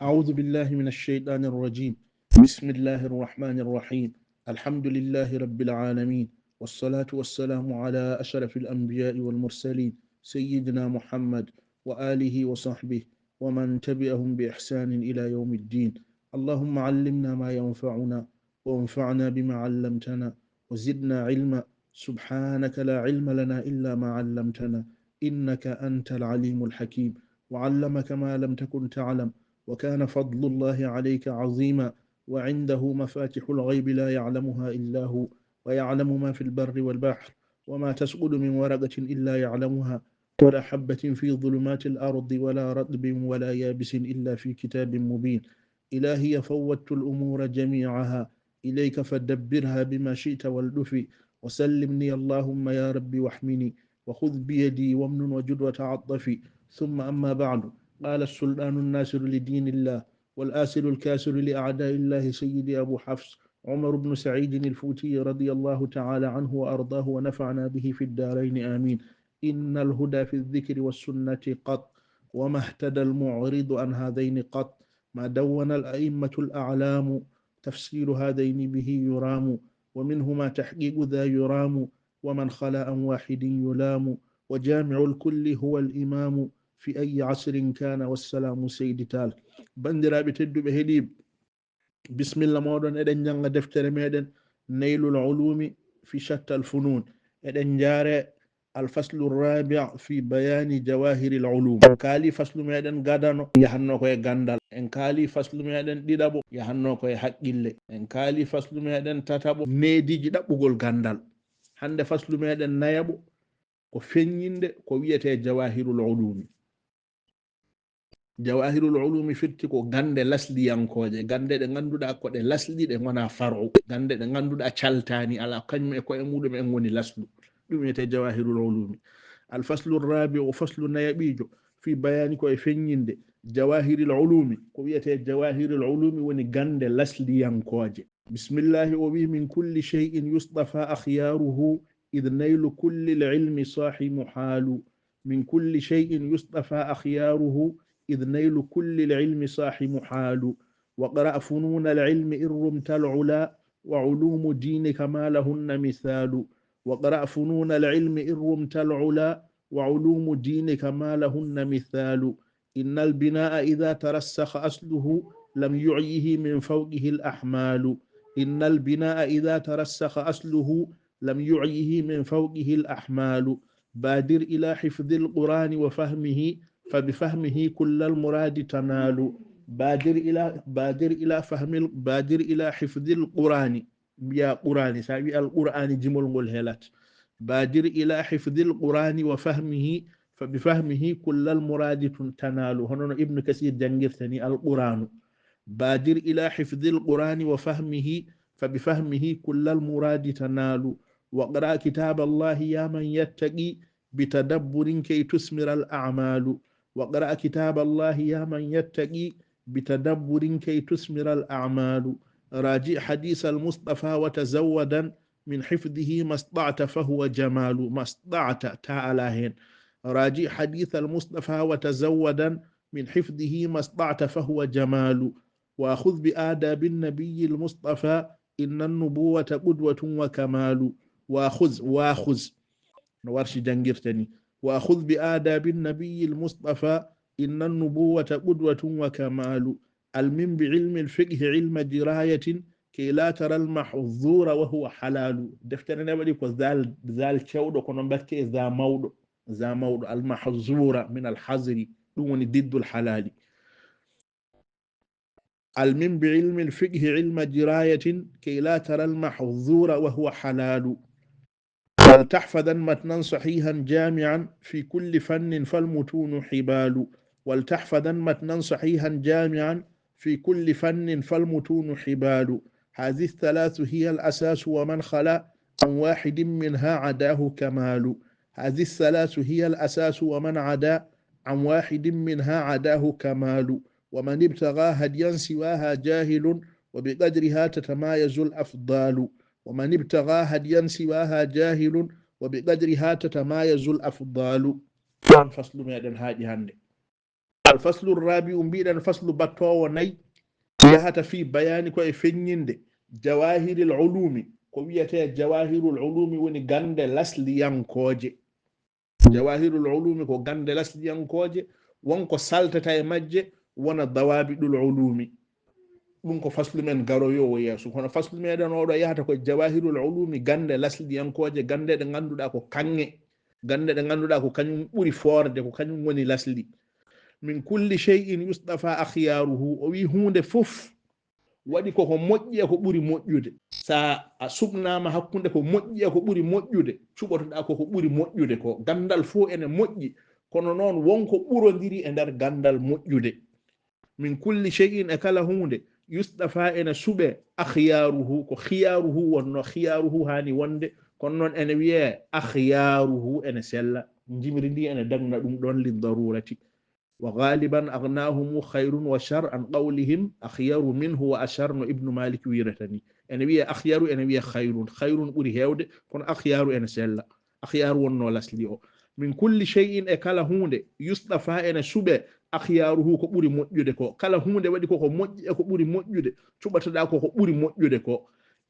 أعوذ بالله من الشيطان الرجيم. بسم الله الرحمن الرحيم. الحمد لله رب العالمين، والصلاة والسلام على أشرف الأنبياء والمرسلين سيدنا محمد وآله وصحبه ومن تبعهم بإحسان إلى يوم الدين. اللهم علمنا ما ينفعنا وانفعنا بما علمتنا وزدنا علما. سبحانك لا علم لنا إلا ما علمتنا إنك أنت العليم الحكيم. وعلمك ما لم تكن تعلم، وكان فضل الله عليك عظيما. وعنده مفاتح الغيب لا يعلمها إلا هو، ويعلم ما في البر والبحر، وما تسقط من ورقة إلا يعلمها، ولا حبة في ظلمات الأرض ولا رطب ولا يابس إلا في كتاب مبين. إلهي فوضت الأمور جميعها إليك فدبرها بما شئت والدفي، وسلمني اللهم يا ربي واحمني، وخذ بيدي وامن وجد وتعطفي. ثم أما بعد، قال السلطان الناصر لدين الله والآسر الكاسر لأعداء الله سيدي أبو حفص عمر بن سعيد الفوتي رضي الله تعالى عنه وأرضاه ونفعنا به في الدارين آمين. إن الهدى في الذكر والسنة قط، وما اهتدى المعرض عن هذين قط. ما دون الأئمة الأعلام تفسير هذين به يرام، ومنهما تحقيق ذا يرام، ومن خلا عن واحد يلام. وجامع الكل هو الإمام في أي عصر كان، والسلام سيد تال. bandiraɓe tedduɓe heeɗiɓe، bisimilla moɗon, eɗen janga deftere meɗen naylul ulumi fi shatta alfunun. eɗen jaare alfaslu rabi fi bayani jawahiri lulum. en kaali faslu meɗen gadano yahanno koye gandal, en kaali faslu meɗen ɗiɗaɓo yahanno koye haqqille, en kaali faslu meɗen tataɓo neediji ɗaɓɓugol gandal. hande faslu meɗen nayaɓo ko feññinde ko wiyete jawahirul ulumi. jawahirul ulumi firti ko gande lasliyankoje, gande ɗe ganduɗa ko ɗe lasli, ɗe gona faru, gande ɗe ganduɗa caltani ala kañum e koye muɗum en woni laslu. ɗum wiyete jawahirul ulumi. alfaslu rabi o faslu nayaɓijo fi bayani koye feññinde jawahiril ulumi, ko wiyete jawahirul ulumi woni gande lasliyankoje. bismillahi o wi min kulli shay'in yusdafa akhyaruhu id naylu kulli lilmi sahi muhalu. min kulli shay'in yusdafa akhyaruhu إذ نيل كل العلم صاح محال. وقرأ فنون العلم إن رمت العلا وعلوم دينك ما لهن مثال. وقرأ فنون العلم إن رمت العلا وعلوم دينك ما لهن مثال. إن البناء إذا ترسخ أصله لم يعيه من فوقه الأحمال. إن البناء إذا ترسخ أصله لم يعيه من فوقه الأحمال. بادر إلى حفظ القرآن وفهمه فبفهمه كل المراد تنال. بادر إلى حفظ القرآن. يا قرآن سابي القرآن جمل قل هلات. بادر إلى حفظ القرآن وفهمه فبفهمه كل المراد تنال. هنا ابن كثير جنجرتني القرآن. بادر إلى حفظ القرآن وفهمه فبفهمه كل المراد تنال. وقرأ كتاب الله يا من يتقي بتدبر كي تثمر الأعمال. وقرأ كتاب الله يا من يتقي بتدبر كي تثمر الأعمال. راجع حديث المصطفى وتزودا من حفظه ما استطعت فهو جمال. ما استطعت تعالى. راجع حديث المصطفى وتزودا من حفظه ما استطعت فهو جمال. وأخذ بآداب النبي المصطفى إن النبوة قدوة وكمال. وأخذ ورش جنجرتني. وأخذ بآداب النبي المصطفى إن النبوة قدوة وكمال. المن بعلم الفقه علم دراية كي لا ترى المحظور وهو حلال. دفتر نبدي كو ذال شودو كونو بكي ذا موضو المحظور من الحظر دون ضد الحلال. المن بعلم الفقه علم دراية كي لا ترى المحظور وهو حلال. ولتحفظن متنا صحيحا جامعا في كل فن فالمتون حبال. ولتحفظن متنا صحيحا جامعا في كل فن فالمتون حبال. هذه الثلاث هي الأساس ومن خلا عن واحد منها عداه كمال. هذه الثلاث هي الأساس ومن عدا عن واحد منها عداه كمال. ومن ابتغى هديا سواها جاهل وبقدرها تتمايز الأفضال. ومن ابتغى هديا سواها جاهل وبقدرها تتمايز الأفضال. فصل ميدان هادي هندي الفصل الرابع بيدن فصل بطو ني يهت في بيان كو فنيند جواهر العلوم كويته جواهر العلوم وني غاند lasliyankoje jawahirul ulumi ko gande lasliyankoje wonko saltata e majje wona dawabidul ulumi ɗum ko faslu men garoyowo yeeso kono faslu meɗen oɗo yahata ko jawahirul ulumi gande lasliyankoje gande ɗe ganduɗa ko kange gande ɗe ganduɗa ko kañum ɓuuri forde ko kañum woni lasli min kulli shay'in yusdafa akhyaruhu o wi hunde fof waɗi koko moƴƴi e ko ɓuri moƴƴude sa a suɓnama hakkunde ko moƴƴi e ko ɓuri moƴƴude cuɓotoɗa koko ɓuri moƴƴude ko gandal fo ene moƴƴi kono noon wonko ɓurodiri e nder gandal moƴƴude min kulli shay'in e kala hunde yusdafa ene suɓe akhyaruhu ko khiyaruhu wonno khiyaruhu hani wonde kono noon ene wiye akhyaruhu ene sella jimri ndi ene dagna ɗum ɗon li darurati وغالبا أغناهم خير وشر عن قولهم أخيار منه وأشر ابن مالك ويرتني أنا ويا أخيار أنا ويا خير أوري هود كون أخيار أنا سلا أخيار ونولاس ليو من كل شيء أكل هوند يصطفى أنا شبه أخياره كبوري موجود كو كلا هوند ودي كو موجود كبوري موجود شو بتدا كو كبوري موجود كو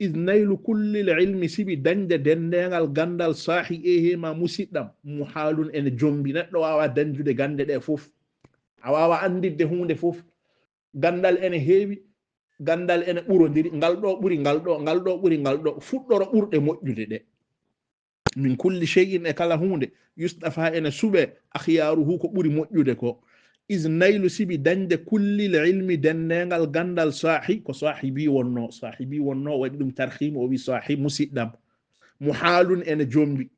إذ نيل كل العلم سبي دنج دندال غندال صاحي إيه ما مسيدم محال أن جنبي نتلو أوا دنج de gande de fof a wawa andidde hunde fof gandal ene heewi gandal ene ɓurodiri ngal ɗo ɓuri ngal ɗo ngal ɗo ɓuri ngal ɗo fuɗɗoro ɓurɗe moƴƴude ɗe min kulli shay'in e kala hunde yusdafa ene suɓe akhyaruhu ko ɓuri moƴƴude ko is naylu sibi dañde kullil ilmi dendengal gandal sahi ko sahibi wonno waɗi ɗum tarhima o wi sahi musidɗam muhalun ene jombi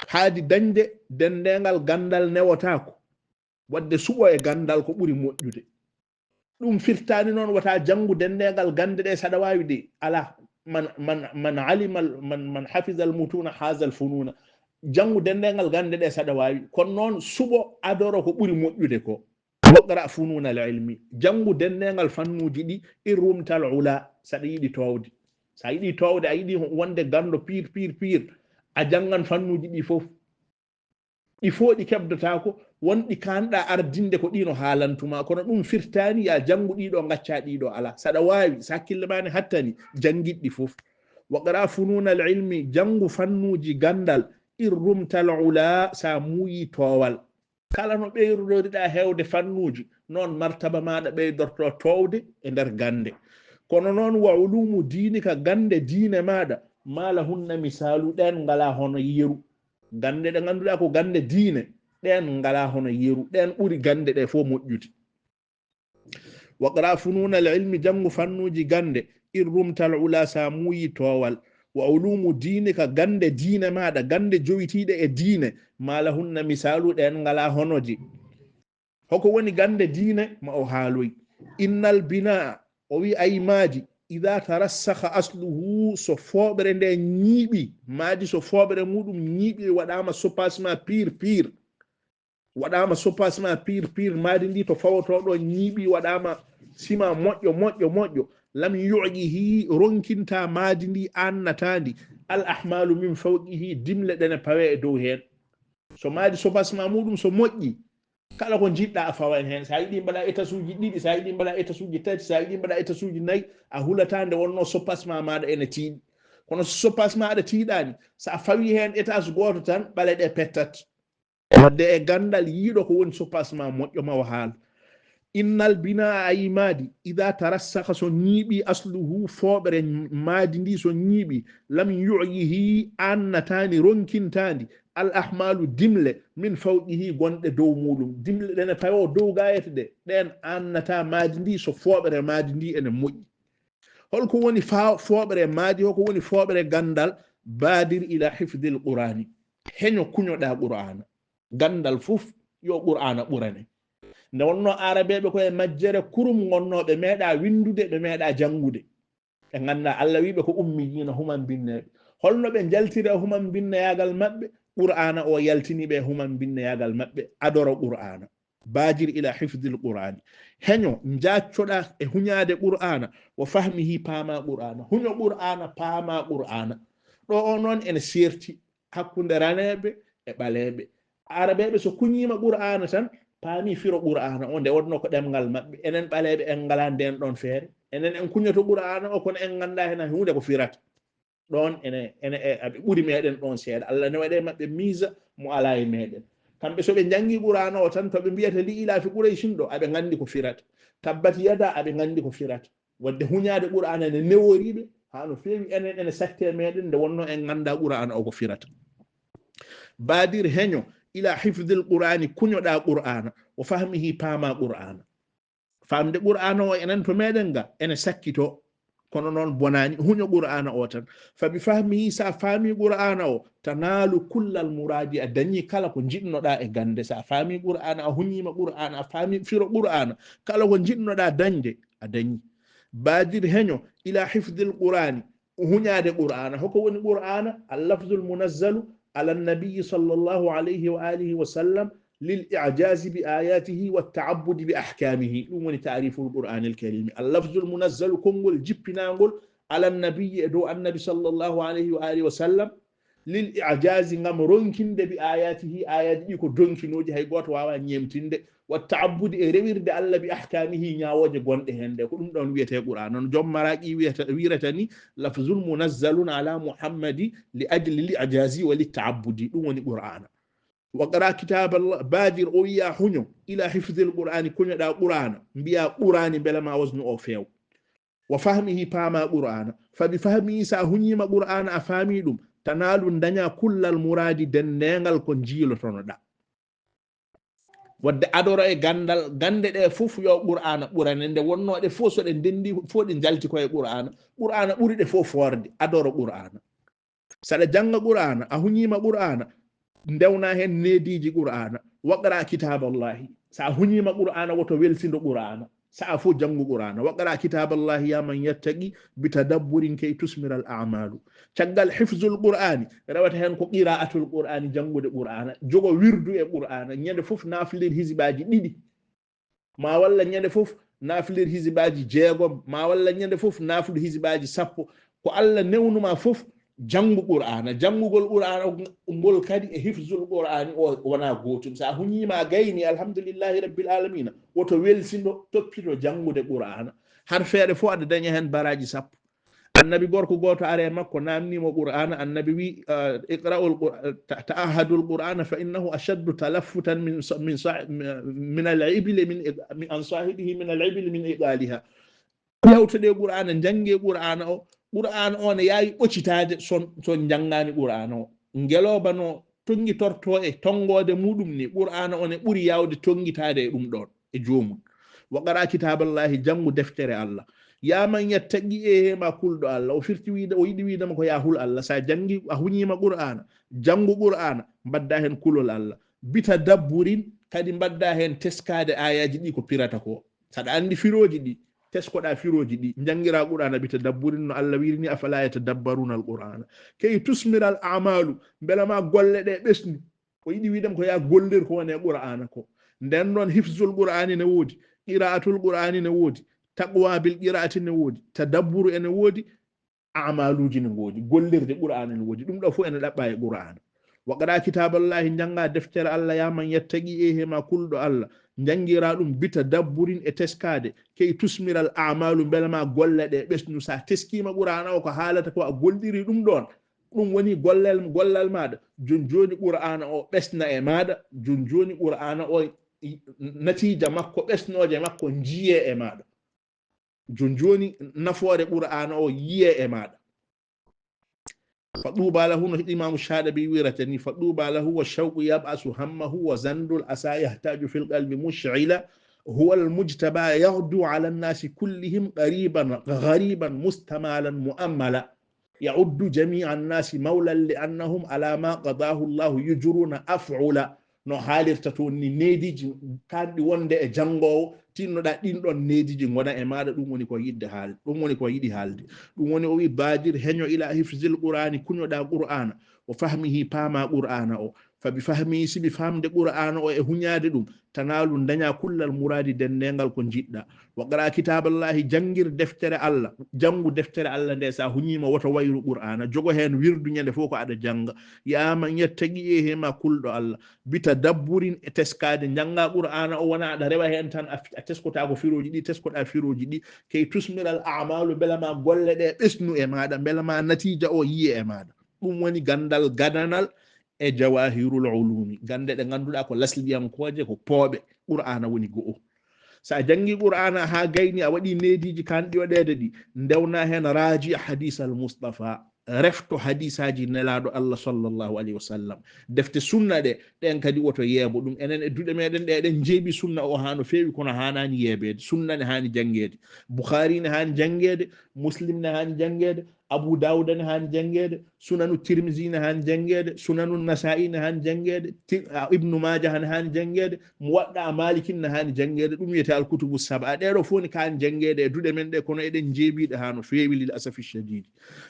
haadi dañde dendengal gandal newotako wadde suɓo e gandal ko ɓuri moƴƴude ɗum firtani noon wata janngu dendegal gande ɗe saɗa wawi de ala man alima man hafiza al mutuna haza al fununa janngu dendegal gande ɗe saɗa wawi kono noon suɓo adoro ko ɓuri moƴƴude ko waqra fununa al ilmi janngu dendegal fannuji ɗi irrumtal ula saɗa yiɗi towde sa yiɗi towde a yiɗi wonde gando pir a janngan fannuji ɗi fof ɗi fo ɗi keɓdotako wonɗi kanɗa ardinde ko ɗino haalantuma kono ɗum firtani ya janngu ɗiɗo gacca ɗiɗo ala saɗa wawi sa hakkille mane hattani jangguiɗɗi fof waqra fununa al ilmi janngu fannuji gandal irrumtal ula sa muuyi towal kala no ɓeydoriɗa hewde fannuji noon martaba maɗa ɓeydorto towde e nder gande kono noon wa ulumu diinika gande diine maɗa mala hunna misalu ɗen ngala hono yeru gande ɗe ganduɗa ko gande diine ɗen ngala hono yeru ɗen ɓuri gande ɗe fof moƴƴude waqra fununa al ilmi janngu fannuji gande irrumtal ula sa muuyi towal wa ulumu diinika gande diine maɗa gande jowitiɗe e diine mala hunna misalu ɗen ngala honoje hoko woni gande diine ma o haaloy innal binaa o wi aymaji ida tarassakha asluhu so fooɓere nde ñiiɓi maadi so fooɓere muɗum ñiiɓi waɗama soppasement pire waɗama soppasement pire maadi ndi to fawotoɗo ñiiɓi waɗama sima moƴƴo lam yu'jihi ronkinta maadi ndi annatandi al ahmalu min fawqihi dimle ɗene pawe e dow hen so maadi soppasement muɗum so moƴƴi kala ko jiɗɗa a fawan hen sa yiɗi mbaɗa étasuji ɗiɗi sa yiɗi mbaɗa étasuji tati sa yiɗi mbaɗa étasuji nayyi a hulatande wonno soppasement maɗa ene tiiɗi kono so soppasement aɗa tiiɗani sa fawi hen étage goto tan ɓale ɗe pettat wadde e gandal yiiɗo ko woni soppasement moƴƴo mawa haala innal bina ayi maadi ida tarassaka so ñiiɓi asluhu fooɓere maadi ndi so ñiiɓi lam yu'yihi annatani ronkintandi al ahmalu dimle min fawqihi gonɗe dow muɗum dimle ɗene pawo dow gayete ɗe ɗen annata maadi ndi so fooɓere maadi ndi ene moƴƴi holko woni fooɓere maadi hoko woni fooɓere gandal badir ila hifdil qur'ani heño kuñoɗa qur'ana gandal fof yo qur'ana ɓurane nde wonno arabeɓe koye majjere kurum gonnoɓe meeɗa windude ɓe meeɗa jangude ɓe ganda Allah wiɓe ko ummiyina human binneɓe holno ɓe jaltira human binneyagal maɓɓe qur'ana o yaltiniɓe human binneyagal maɓɓe adoro qur'ana bajir ila hifdil qur'ani heño jaccoɗa e huñade qur'ana wo fahmihi paama qur'ana huño qur'ana paama qur'ana ɗo o noon ene serti hakkude raneɓe e ɓaleɓe arabeɓe so kuñima qur'ana tan paami firo qur'ana o nde wonno ko ɗemngal maɓɓe enen ɓaleɓe en ngala nden ɗon feere enen en kuñoto qur'ana o kono en ganda hen hunde ko firata ɗon ene aɓe ɓuri meɗen ɗon seeɗa Allah ne waɗe maɓɓe mise mo ala e meɗen kamɓe soɓe jangi qur'ana o tan toɓe mbiyata li ila fi quraysin ɗo aɓe gandi ko firata tabbati yada aɓe gandi ko firata wadde huñade qur'ana ne neworiɓe ha no feewi enen ene satte meɗen nde wonno en ganda qur'ana o ko firata badir heño ila hifdil qur'ani kuñoɗa qur'ana o fahmihi paama qur'ana famde qur'ana o enen to meɗen ga ene sakkito kono noon bonani huño qur'ana o tan fabi fahmihi sa faami qur'ana o tanalu kullal muradi a dañi kala ko jiɗnoɗa e gande sa faami qur'ana a huñima qur'ana a faami firo qur'ana kala ko jiɗnoɗa dañde a dañi badir heño ila hifdil qur'ani huñade qur'ana hoko woni qur'ana allafzul munazzalu على النبي صلى الله عليه وآله وسلم للإعجاز بآياته والتعبد بأحكامه من تعريف القرآن الكريم اللفظ المنزل كنقول جبنا نقول على النبي دو النبي صلى الله عليه وآله وسلم للإعجاز نمرنكن بآياته آيات يكو دونكنوجي هاي قوات واوا نيمتين والتعبد ريويرد الله بأحكامه نياوجي قوانده هنده كلهم دون ويته القرآن جم مراكي ويرتني لفظ منزل على محمد لأجل الإعجاز وللتعبد دون القرآن وقرأ كتاب الله بادر أويا حنو إلى حفظ القرآن كن دا قرآن بيا قرآن بلا ما وزن أوفيو وفهمه باما قرآن فبفهمه ساهنيما قرآن أفهمي دم تنال دنيا كل المراد دنيا الكنجيل تندا wadde adoro e gandal gande ɗe fof yo qur'ana ɓurane nde wonno ɗe fof so ɗe ndendi fof ɗe jalti koye qur'ana qur'ana ɓuri ɗe fof forde adoro qur'ana saɗa janga qur'ana a huñima qur'ana ndewna hen nediji qur'ana waqra kitaballahi sa huñima qur'ana woto welsindo qur'ana sa fof jangu qur'ana waqra kitaballahi ya man yattaqi bitadabburin kay tusmira al a'malu caggal hifzul qur'ani rawata hen ko qira'atul qur'ani jangude qur'ana jogo wirdu e qur'ana ñande fof nafilir hisibaji ɗiɗi ma walla ñande fof nafilir hisibaji jeegom ma walla ñande fof nafilu hisibaji sappo ko Allah newnuma fof jangu qur'ana jangugol qur'ana ngol kadi e hifzul qur'ani o wona gotum sa huñima gayni alhamdulillahi rabbil alamin woto welsindo toppito jangude qur'ana har feere fo ada daña hen baraji sappo annabi gorko goto are makko namnimo qur'ana annabi wi iqra'ul ta'ahadul qur'ana fa innahu ashaddu talaffutan min al-ibli min an sahibihi min al-ibli min iqaliha yawtude qur'ana jange qur'ana o qur'an on yayi ɓocitade son jangani qur'an o ngeloba no tongitorto e tongode muɗum ni qur'an on e ɓuri yawde tongitade e ɗum ɗon e jomum wa qara kitaballahi jangu deftere Allah ya man yattaqi e ma kulɗo Allah o firti wiide o yiɗi wiidama ko yahul Allah sa jangi a huñima qur'ana jangu qur'ana mbadda hen kulol Allah bita dabburin kadi mbadda hen teskade ayaji ɗi ko pirata ko saɗa andi firoji ɗi teskoɗa firoji ɗi jangira qur'ana bita dabburin no Allah wirini afala yatadabbaruna alqur'ana kay tusmira al a'malu bela ma golle ɗe ɓesni o yiɗi wiidam ko ya gollir ko wone qur'ana ko nden noon hifzul qur'ani ne woodi qira'atul qur'ani ne woodi taqwa bil qira'ati ne woodi tadabburu ene woodi a'maluji ne woodi gollirde qur'ana ne woodi ɗum ɗo fu ene ɗaɓɓa e qur'ana wa qara kitaballahi janga deftere Allah ya man yattaqi e hema kulɗo Allah jangira ɗum bita dabburin e teskade kay tusmiral a'malu belma golle ɗe ɓesnu sa teskima qur'ana o ko haalata ko a golliri ɗum ɗon ɗum woni gollal maɗa joni qur'ana o ɓesna e maɗa joni qur'ana o natija makko ɓesnoje makko jiye e maɗa joni nafoore qur'ana o yiye e maɗa فطوبى له الإمام الشاطبي ويرتني فطوبى له والشوق يبأس همه وزند الأسى يحتاج في القلب مشعلا هو المجتبى يغدو على الناس كلهم غريبا مستمالا مؤملا يعد جميع الناس مولا لأنهم على ما قضاه الله يجرون أفعلا no haalirta to ni neediji kanɗi wonde e jangowo tinnoɗa ɗin ɗon neediji gona e maɗa ɗum woni ko yidde haalde ɗum woni ko yiɗi haalde ɗum woni o wi badir heño ila hifzil qur'ani kuñoɗa qur'ana o fahmihi paama qur'ana o فبفهمي سي بفهم دي قرآن او هنياد دوم تنالو دنيا كل المراد دننgal ko jidda wa qara kitaballahi jangir deftere Allah jangu deftere Allah nde sa hunyima woto wayru qur'ana jogo hen wirdu nyande foko ada janga ya man yattaqi e ma kuldo Allah bita dabburin e teskade janga qur'ana o wana ada rewa hen tan a teskota ko firoji di teskoda firoji di kay tusmiral a'malu belama golle de besnu e maada belama natija o yiye e maada dum woni gandal gadanal e jawahirul ulumi gande de ganduda ko lasliyam koje ko poobe qur'ana woni go sa jangi qur'ana ha gayni a wadi nediji kandi wadede di ndewna hen raji hadith al mustafa refto hadisaji nelado Allah sallallahu alaihi wasallam defte sunna de den kadi woto yebo dum enen e dude meden de den jeebi sunna o hano fewi kono hanani yebede sunna ne hani jangede bukhari ne hani jangede muslim ne hani jangede abu dawud ne hani jangede sunanu tirmizi ne hani jangede sunanu nasa'i ne hani jangede ibnu majah ne hani jangede muwadda malikin ne hani jangede dum yete al kutubu sab'a de do foni kan jangede e dude men de kono eden jeebi de hano fewi lil asafi shadid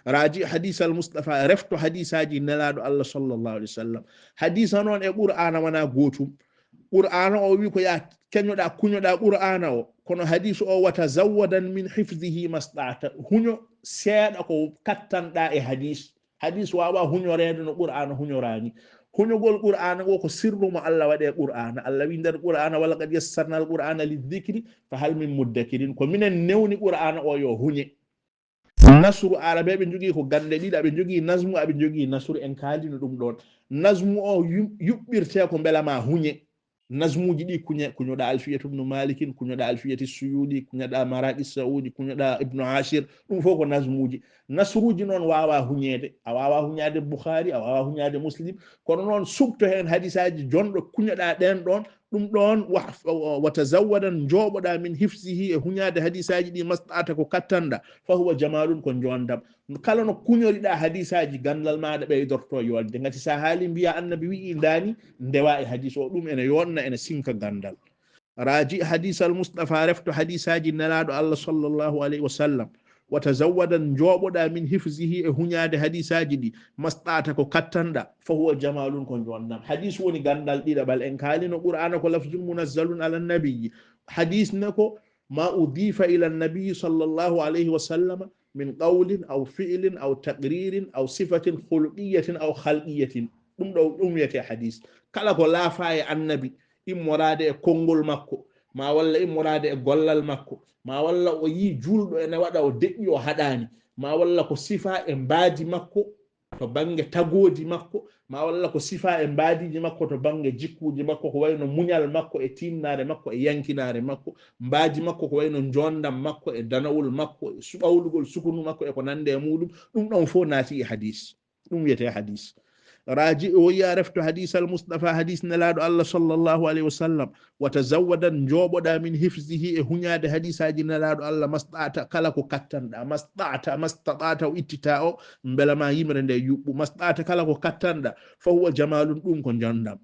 raji hadith al mustafa refto hadisaji nelado Allah sallallahu alaihi wasallam hadisa non e qur'ana wana gotum qur'ana o wi ko ya kenyoda kunyoda qur'ana o kono hadith o wata zawadan min hifdhihi masdata hunyo seeda ko kattanda e hadith wawa hunyorede no qur'ana hunyorani hunyogol qur'ana go ko sirru mo Allah wade qur'ana Allah wi der qur'ana wala qad yassarna al qur'ana lidhikri fa hal min muddakirin ko minen newni qur'ana o yo hunye nasru arabe be jogi ko gande dida be jogi nazmu abe jogi nasru en kaldino dum don nazmu o yubbirte ko belama hunye nazmuji di kunyoda alfiyatu ibn malikin kunyoda alfiyati suyudi kunyoda maraqi saudi kunyoda ibn ashir dum foko nazmuji nasruji non wawa hunyede a wawa hunyade bukhari a wawa hunyade muslim kono non subto hen hadisaji jondo kunyoda den don dum don wa tazawwadan joboda min hifzihi e hunyade hadisaji di mas'ata ko kattanda fa huwa jamalun ko jondam kala no kunyorida hadisaji gandal maada be dorto yolde ngati sa hali biya annabi wi ndani ndewa e hadis o dum ene yonna ene sinka gandal raji hadis al mustafa refto hadisaji nelado Allah sallallahu alaihi wasallam wa tazawwadan joboda min hifzihi e hunyade hadisaji di mas'ata ko kattanda fa huwa jamalun ko jondam hadis woni gandal didabal en kalino qur'ana ko lafzun munazzalun ala nabiy hadis nako ma udifa ila an-nabiy sallallahu alaihi wasallam من قول أو فعل أو تقرير أو صفة خلقية أو خلقية دم يتي حديث كلا ko laafa annabi immorade kongol makko ma walla immorade gollal makko ma walla o yi juldo ene wada o deƴƴi o hadani ma walla ko sifa e mbaaji makko to bange tagodi makko ma walla ko sifa e mbaadiji makko to bange jikkuji makko ko wayno munyal makko e tinnare makko e yankinare makko mbaaji makko ko wayno jondam makko e danawul makko e subawlugol sukunu makko e ko nande e mudum dum don fo naati e hadith dum yete hadith راجع ويعرفت حديث المصطفى حديث نلاد الله صلى الله عليه وسلم وتزودا جوبدا من حفظه هنياد حديث نلاد الله مستطاعت كلاكو كاتندا مستطاعت اتتاو بلا ما يمرنده يوب مستطاعت كلاكو كاتندا فهو جمال دون كون جندام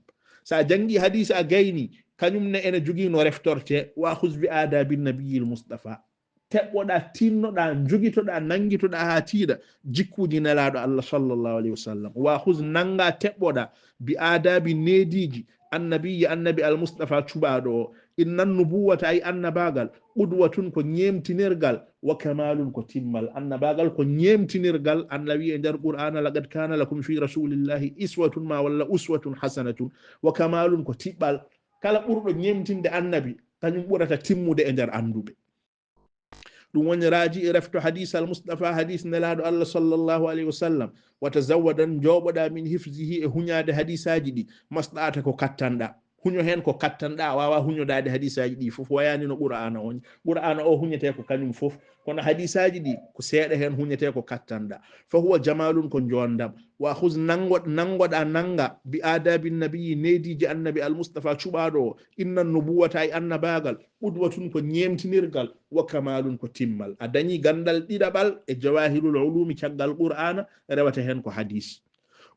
سا جانغي حديث اغايني كانيوم ne ene jogi no reftorte wa khuz bi adabi nabiy al-mustafa teboda tinnoda jogitoda nangitoda ha tiida jikkuji nelaado Allah sallallahu alaihi wasallam wa khuz nanga teboda bi adabi nediji annabi al-mustafa tubado innan nubuwata ay annabagal qudwatun ko nyemtinirgal wa kamalun ko timmal annabagal ko nyemtinirgal annabi e der qur'ana laqad kana lakum fi rasulillahi iswatun ma walla uswatun hasanatun wa kamalun ko tibbal kala burdo nyemtinde annabi kanyum burata timmude e der andube dum woni raji refto hadith al mustafa hadith nelado Allah sallallahu alaihi wasallam wa tazawwadan joboda min hifzihi e hunyade hadisaji di masdata ko kattanda hunyo hen ko kattanda wawa hunyo dade hadisaji di fof wayani no qur'ana o hunyete ko kanyum fof kono hadisaji di ko seeda hen hunyete ko kattanda fa huwa jamalun ko jondam wa khuz nangoda nanga bi adabi nabi nediji annabi al mustafa chubado inna nubuwata ay annabagal udwatun ko nyemtinirgal wa kamalun ko timmal adani gandal didabal e jawahirul ulumi caggal qur'ana rewata hen ko hadith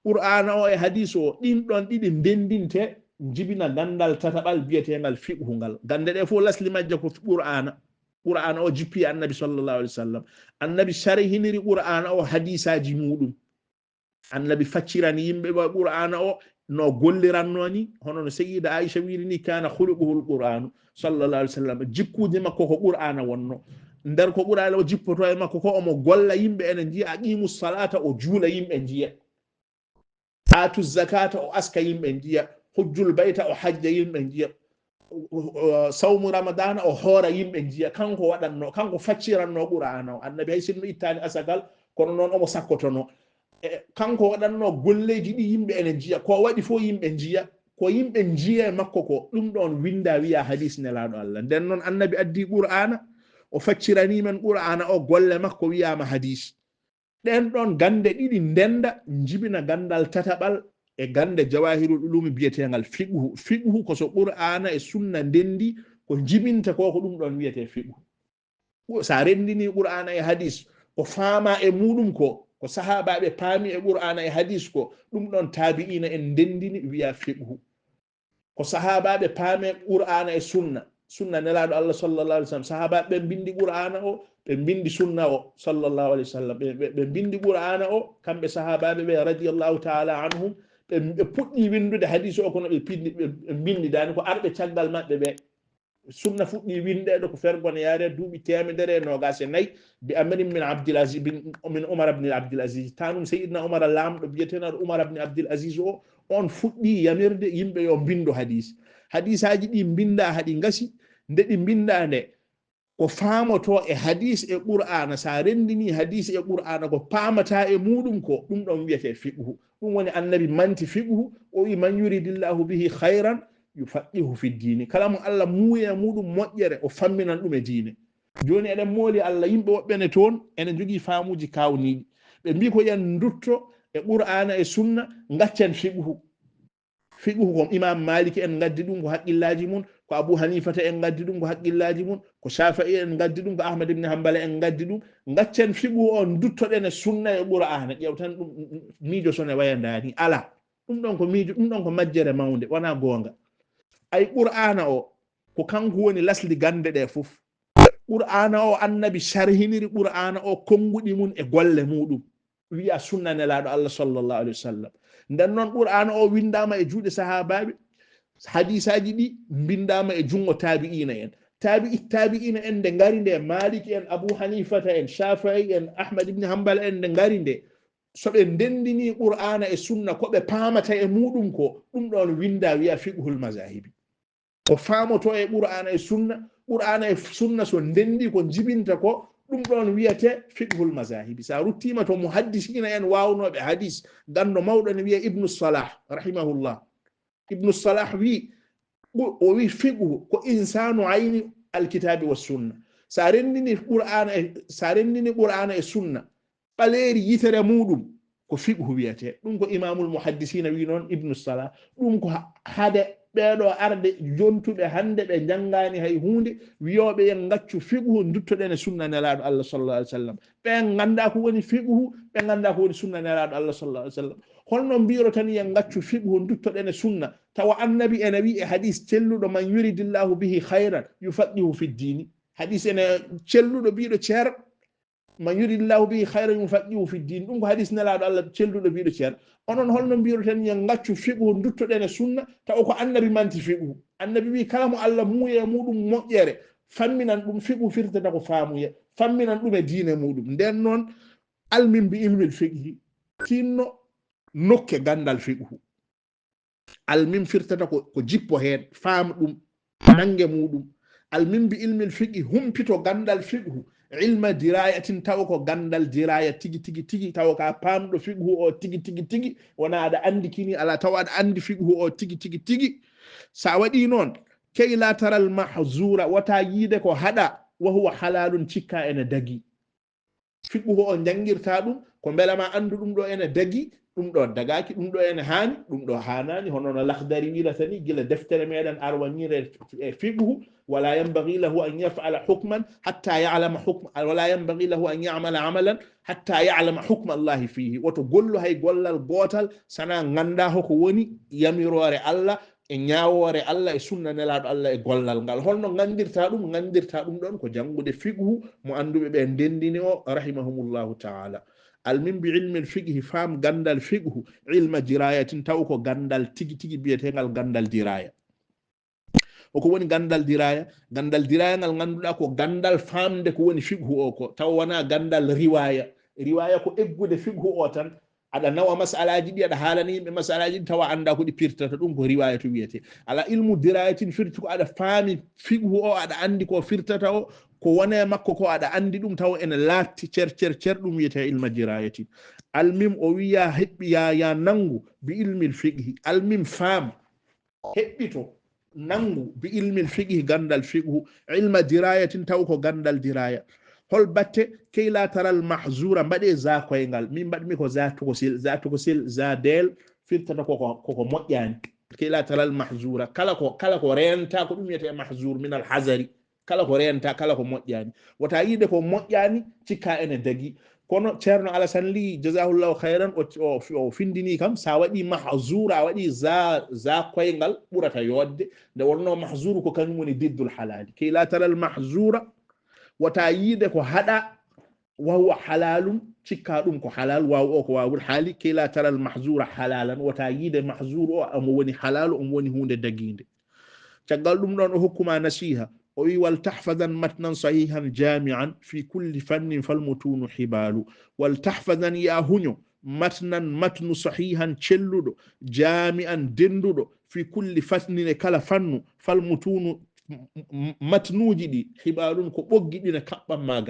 qur'ana o e hadith o din don didi bendinte jibina gandal tatabal biyetengal fiqhungal gande de fo lasli majja ko qur'ana o jippi annabi sallallahu alaihi wasallam annabi sharhiniri qur'ana o hadisaji mudum annabi faccirani yimbe ba qur'ana o no golliranno ni hono no sayyida Aisha wiiri ni kana khuluquhul qur'an sallallahu alaihi wasallam jikkude makko ko qur'ana wonno ndar ko qur'ana o jippoto e makko ko omo golla yimbe enen jiya aqimus salata o juula yimbe jiya atu zakata o aska yimbe jiya hujjul baita o hajja yimbe jiya sawmu ramadana o hoora yimbe jiya kanko wadanno kanko facciranno qur'ana o annabi hay sinno ittani asagal kono non omo sakkotono kanko wadanno golleji di yimbe enen jiya ko wadi fo yimbe jiya ko yimbe jiya makko ko dum don winda wiya hadis nelaado Allah den non annabi addi qur'ana o faccirani men qur'ana o golle makko wiyama hadis den don gande didi ndenda jibina gandal tatabal e gande jawahirul ulum biyetengal fiqhu ko so qur'ana e sunna ndendi ko jibinta ko dum don wiyete fiqhu sa rendini qur'ana e hadis ko faama e mudum ko sahabaɓe paami e qur'ana e hadis ko dum don tabi'ina en ndendini wiya fiqhu ko sahabaɓe paame qur'ana e sunna nelaado Allah sallallahu alaihi wasallam sahabaɓe bindi qur'ana o be bindi sunna o sallallahu alaihi wasallam be bindi qur'ana o kambe sahabaɓe be radiyallahu ta'ala anhum be puddi windude hadis o kono be bindi dani ko arbe caggal mabbe be sunna fuddi windedo ko fergon yaare duubi temedere nogase nay bi amrin min Abdul Aziz min Umar ibn Abdul Aziz tanum sayyidina Umar lamdo biyetena Umar ibn Abdul Aziz o on fuddi yamirde yimbe yo bindo hadisaji di binda hadi ngasi nde di binda nde ko faamoto e hadis e qur'ana sa rendini hadis e qur'ana ko paamata e mudum ko dum don wiyete fiqhu dum woni annabi manti fiqhu o wi man yuridillahu bihi khairan yufaqihu fi dini kala mo Allah muuya mudum moƴƴere o famminan dum e diine joni eden mooli Allah yimbe wobbene toon enen jogi faamuji kawniidi be mbi ko yan ndutto e qur'ana e sunna ngaccen fiqhu ko imam Malik en gaddi dum ko haqqillaji mun ko Abu Hanifata en gaddi dum ko haqqillaji mun ko Shafi'i en gaddi dum ko Ahmad ibn Hanbal en gaddi dum ngaccen fiqhu on duttoden e sunna e qur'ana ƴewtan dum miijo sone wayandani ala dum don ko miijo dum don ko majjere mawnde wana gonga ay qur'ana o ko kanko woni lasli gande de fof qur'ana o annabi sharhiniri qur'ana o kongudi mun e golle mudum wi'a sunna nelaado Allah sallallahu alaihi wasallam den non qur'ana o windama e juude sahababe hadisaji di bindama e jungo tabi'ina en de ngari de Malik en Abu Hanifata en Shafi'i en Ahmad ibn Hanbal en de ngari de so be ndendini qur'ana e sunna ko be paamata e mudum ko dum don winda wi'a fiqhul mazahibi ko faamoto e qur'ana e sunna so ndendi ko jibinta ko dum don wiyate fiqhul mazahibi sa ruttima to muhaddisina en wawnobe hadis gando mawdo ne wi'a Ibn Salah rahimahullah Ibn Salah wi fiqhu ko insanu ayni alkitabi was sunna sa rendini qur'ana e sunna baleri yitere mudum ko fiqhu wiyate dum ko imamul muhaddisina wi non Ibn Salah dum ko hade beedo arde jontube hande be jangani hay hunde wiyobe en ngaccu fiqhu duttoden sunna nelaado Allah sallallahu alaihi wasallam be ganda ko woni fiqhu be ganda ko woni sunna nelaado Allah sallallahu alaihi wasallam holno biiro tan en ngaccu fiqhu duttoden sunna tawa annabi en wi e hadis celludo man yuridillahu bihi khairan yufaqihu fi dini hadis en celludo biido cer man yuridillahu bihi khairan yufaqihu fi din dum ko hadis nelaado Allah celludo biido cer onon holno biiro tan en ngaccu fiqhu duttoden sunna taw ko annabi manti fiqhu annabi wi kala mo Allah muuye mudum moƴƴere famminan dum fiqhu firtata ko faamuye famminan dum e diine mudum den non almin bi ilmil fiqhi tinno nokke gandal fiqhu almin firtata ko jippo hen faam dum nange mudum almin bi ilmil fiqhi humpito gandal fiqhu ilma dirayatin taw ko gandal diraya tigi taw ka pamdo fiqhu o tigi wona ada andi kini ala taw ada andi fiqhu o tigi sa wadi non kay la taral mahzura wata yide ko hada wa huwa halalun cikka ene dagi fiqhu o jangirta dum ko belama andu dum do ene dagi dum do dagaki dum do ene hani dum do hanani hono no lakhdari wila tani gila deftere meden arwanire fiqhu ولا ينبغي له أن يفعل حكما حتى يعلم حكم ولا ينبغي له أن يعمل عملا حتى يعلم حكم الله فيه وتقول له هي قول القوتل سنا غنده كوني يميرور الله ñaawore Allah e sunna nelaado Allah e gollal ngal holno gandirta dum don ko jangude fiqhu mo andube be dendini o rahimahumullahu ta'ala almin bi ilmi fiqhi fam gandal fiqhu ilma dirayatin taw ko gandal tigi tigi biyetengal gandal diraya o ko woni gandal diraya ngal ganduɗa ko gandal famde ko woni fiqhu o ko taw wona gandal riwaya ko eggude fiqhu o tan aɗa nawa masalaji ɗi aɗa haalani yimɓe masalaji ɗi tawa anda ko ɗi pirtata ɗum ko riwaya to wiyete ala ilmu dirayatin firti ko aɗa faami fiqhu o aɗa andi ko firtata o ko wone makko ko aɗa andi ɗum taw ene laatti cer ɗum wiyete ilma dirayatin almim o wiya heɓɓi ya nangu bi ilmil fiqhi almim faam heɓɓito nangu bi ilmil fiqhi gandal fiqhu ilma dirayatin taw ko gandal diraya hol batte kay la taral mahzura mbaɗe za koyngal min mbaɗmi ko za to sil za del firtata koko moƴƴani kay la taral mahzura kala ko renta ko ɗum wiyete mahzur min al hazari kala ko renta kala ko moƴƴani wata yide ko moƴƴani cikka ene dagi kono ceerno Alassane Ly jazahullahu khairan o findini kam sa waɗi mahzura a waɗi za koyngal ɓurata yodde nde wonno mahzuru ko kañum woni diddul halali kay la taral mahzura wata yiide ko haɗa wawa halalum cikka ɗum ko halal waw o ko wawul haali kay la taral mahzura halalan wata yiide mahzur o omo woni halalu omo woni hunde daginde caggal ɗum ɗon o hokkuma nasiha o wi wal tahfadan matnan sahihan jami'an fi kulli fannin falmutunu hibalu wal tahfadan ya huño matnu sahihan celluɗo jami'an denduɗo fi kulli fannin e kala fannu falmutunu matnuji ɗi hibalun ko ɓoggi ɗi ne kaɓɓanma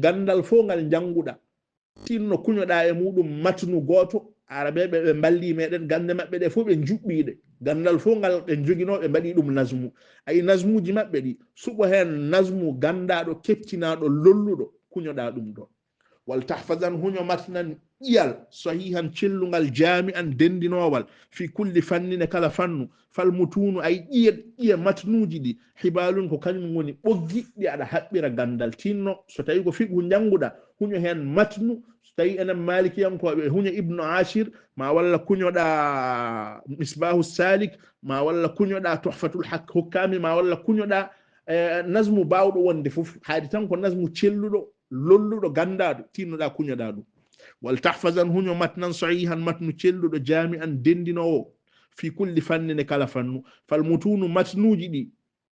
gandal fo ngal janguɗa tinno kuñoɗa e muɗum matnu goto araɓeɓe ɓe mballi meɗen gande maɓɓe ɗe fof ɓe juɓɓiɗe gandal fof ngal ɓe joguino ɓe mbaɗi ɗum nasmu ayi nasmuji maɓɓe ɗi suɓo hen nasmu gandaɗo keftinaɗo lolluɗo kuñoɗa ɗum ɗo wal tahfadan huño matnan ƴiyal sahihan cellungal jami'an dendinowal fi kulli fannine kala fannu falmutunu ay ƴiye matnuji ɗi hibalun ko kañum woni ɓoggi ɗi aɗa haɓɓira gandal tinno so tawi ko fiqhu janguɗa huño hen matnu so tawi enen malikiyankoɓe huño ibnu ashir ma walla kuñoɗa misbahu salik ma walla kuñoɗa tuhfatul hukkami ma walla kuñoɗa nasmu bawɗo wonde fof haadi tan ko nasmu celluɗo lolluɗo gandaɗo tinnoɗa kuñoɗa ɗum wal tahfazan huño matnan sahihan matnu celluɗo jami'an dendinowo fi kulli fannine kala fannu falmutunu matnuji ɗi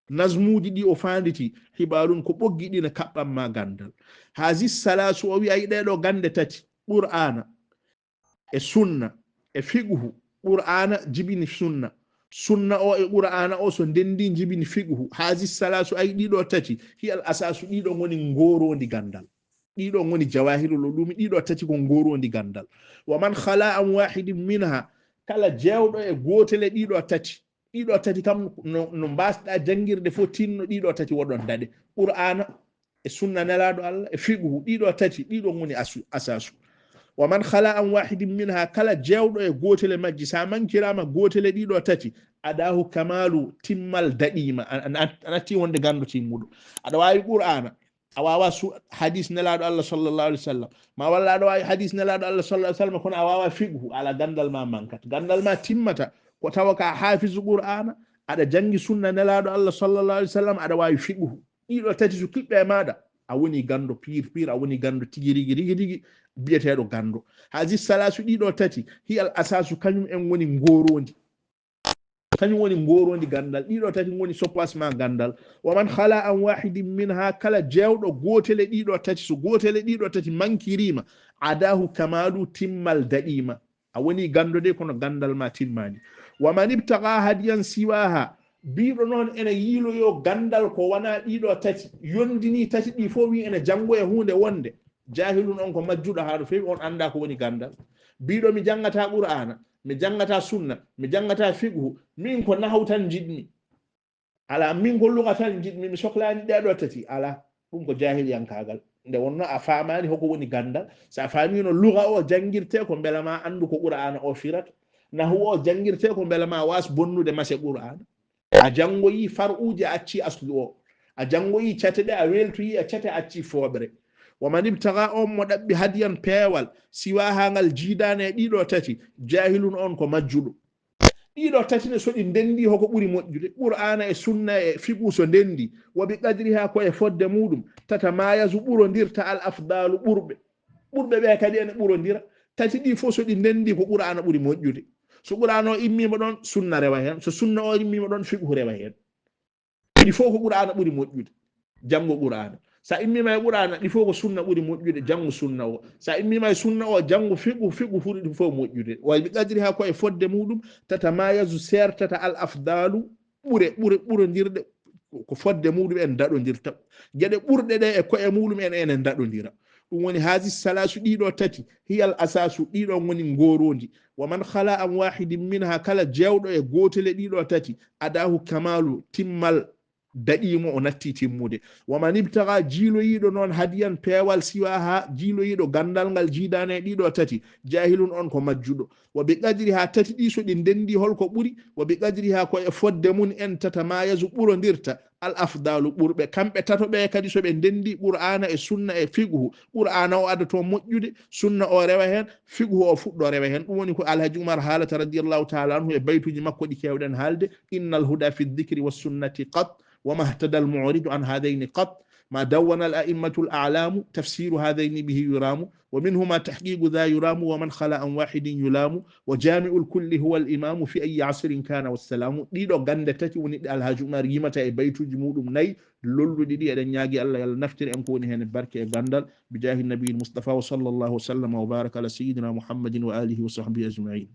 nasmuji ɗi o fanditi hibalun ko ɓoggi ɗi ne kaɓɓanma gandal hazi salasu o wi ayi ɗeɗo gande tati qur'ana e sunna e fiqhu qur'ana jibini sunna o e qur'ana o so ndendi jibini fiqhu hazi salasu ay ɗiɗo tati hiyal asasu ɗiɗo ngoni ngorondi gandal ɗiɗo ngoni jawahirul ulumi ɗiɗo tati ko ngorondi gandal wa man khala an wahidin minha kala jewɗo e gotele ɗiɗo tati kam no mbasɗa jangirde fo tinno ɗiɗo tati woɗon daɗe qur'ana e sunna nelaɗo Allah e fiqhu ɗiɗo tati ɗiɗo ngoni asasu wa man khala an wahidin minha kala jewɗo e gotele majji sa mankirama gotele ɗiɗo tati adahu kamalu timmal daɗima anatti wonde gando timmuɗo aɗa wawi qur'ana a wawa hadis nelaɗo Allah sallallahu alaihi wasallam ma walla aɗa wawi hadis nelaɗo Allah sallallahu alaihi wasallam kono a wawa fiqhu ala gandal ma mankat gandal ma timmata ko tawa ka hafizu qur'ana aɗa jangi sunna nelaɗo Allah sallallahu alaihi wasallam aɗa wawi fiqhu ɗiɗo tati so kiɓɓe maɗa a woni gando pir a woni gando tigi rigi biyeteɗo gando haji salasu ɗiɗo tati hiyal asasu kañum en woni ngorondi gandal ɗiɗo tati woni soppasma gandal wa man khala an wahidin minha kala jewɗo gotele ɗiɗo tati so gotele ɗiɗo tati mankirima adahu kamalu timmal daɗima a woni gando de kono gandal ma timmani wa man ibtaga hadiyan siwaha biɗo noon ene yiiloyo gandal ko wana ɗiɗo tati yondini tati ɗi fo wi ene jango e hunde wonde jahilun on ko majjuɗo haɗo fewi on anda ko woni gandal biɗo mi jangata qur'ana mi jangata sunna mi jangata fiqhu min ko nahaw tan jiɗmi ala min ko luga tan jiɗmi mi sohlani ɗeɗo tati ala ɗum ko jahiliyankagal nde wonno a famani hoko woni gandal sa famino luga o jangirte ko belama andu ko qur'ana o firata nahu o jangirte ko belama was bonnude mase qur'ana a jangoyi far'uji a acci aslu o a jangoyi cate ɗe a weltoyi a cate acci foɓre waman ibtaga on mo ɗaɓɓi hadiyan peewal siwa ha ngal jiidane e ɗiɗo tati jahilun on ko majjuɗo ɗiɗo tatine so ɗi ndendi hoko ɓuri moƴƴude qur'ana e sunna e fiqu so ndendi wa bi qadriha ko e fodde muɗum tata mayasu ɓurodirta al afdalu ɓurɓe ɓe kadi ene ɓurodira tati ɗi fof so ɗi ndendi ko qur'ana ɓuri moƴƴude so qur'ana o immima ɗon sunna rewa hen so sunna o immima ɗon fiqhu rewa hen ɗi fof ko qur'ana ɓuri moƴƴude janngo qur'ana sa immima e qur'ana ɗi fof ko sunna ɓuri moƴƴude janngo sunna o sa immima e sunna o janngo fiqhu furi ɗum fof moƴƴude way ɓe qadiri ha koye fodde muɗum tata mayasu sertata al afdalu ɓurodirɗe ko fodde muɗum en daɗodirta gueɗe ɓurɗe ɗe e koye muɗum en enen daɗodira ɗum woni haasi salasu ɗiɗo tati hiyal asasu ɗiɗon woni ngorodi wa man khala an wahidin minha kala jewɗo e gotele ɗiɗo tati adahu kamalu timmal daɗimo o natti timmude waman ibtaga jiiloyiɗo noon hadiyan peewal siwa ha jiiloyiɗo gandal ngal jiidane ɗiɗo tati jahilun on ko majjuɗo wa bi qadri ha tati ɗi so ɗi ndendi holko ɓuri wa bi qadri ha koye fodde mun en tata mayasu ɓurodirta al afdalu ɓurɓe kamɓe tato ɓe kadi so ɓe ndendi qur'ana e sunna e fiqhu qur'ana o adato moƴƴude sunna o rewa hen fiqhu o fuɗɗo rewa hen ɗum woni ko alhaji oumar haalata radiallahu taala anhu e baytuji makko ɗi kewɗen haalde innal huda fi dhikri wa sunnati qat وما اهتدى المعرض عن هذين قط ما دون الأئمة الأعلام تفسير هذين به يرام ومنهما تحقيق ذا يرام ومن خلا عن واحد يلام وجامع الكل هو الإمام في أي عصر كان والسلام ديدو غاندة تاتي وني الحاج عمر يمتا اي بيتو جمودum nay lollude ɗi eɗen ñaagui Allah yalla naftiri en ko woni hen barke e gandal bijahi nabi mustafa wa sallallahu wa sallama wa baraka ala sayyidina muhammadin wa alihi wa sahbihi ajma'in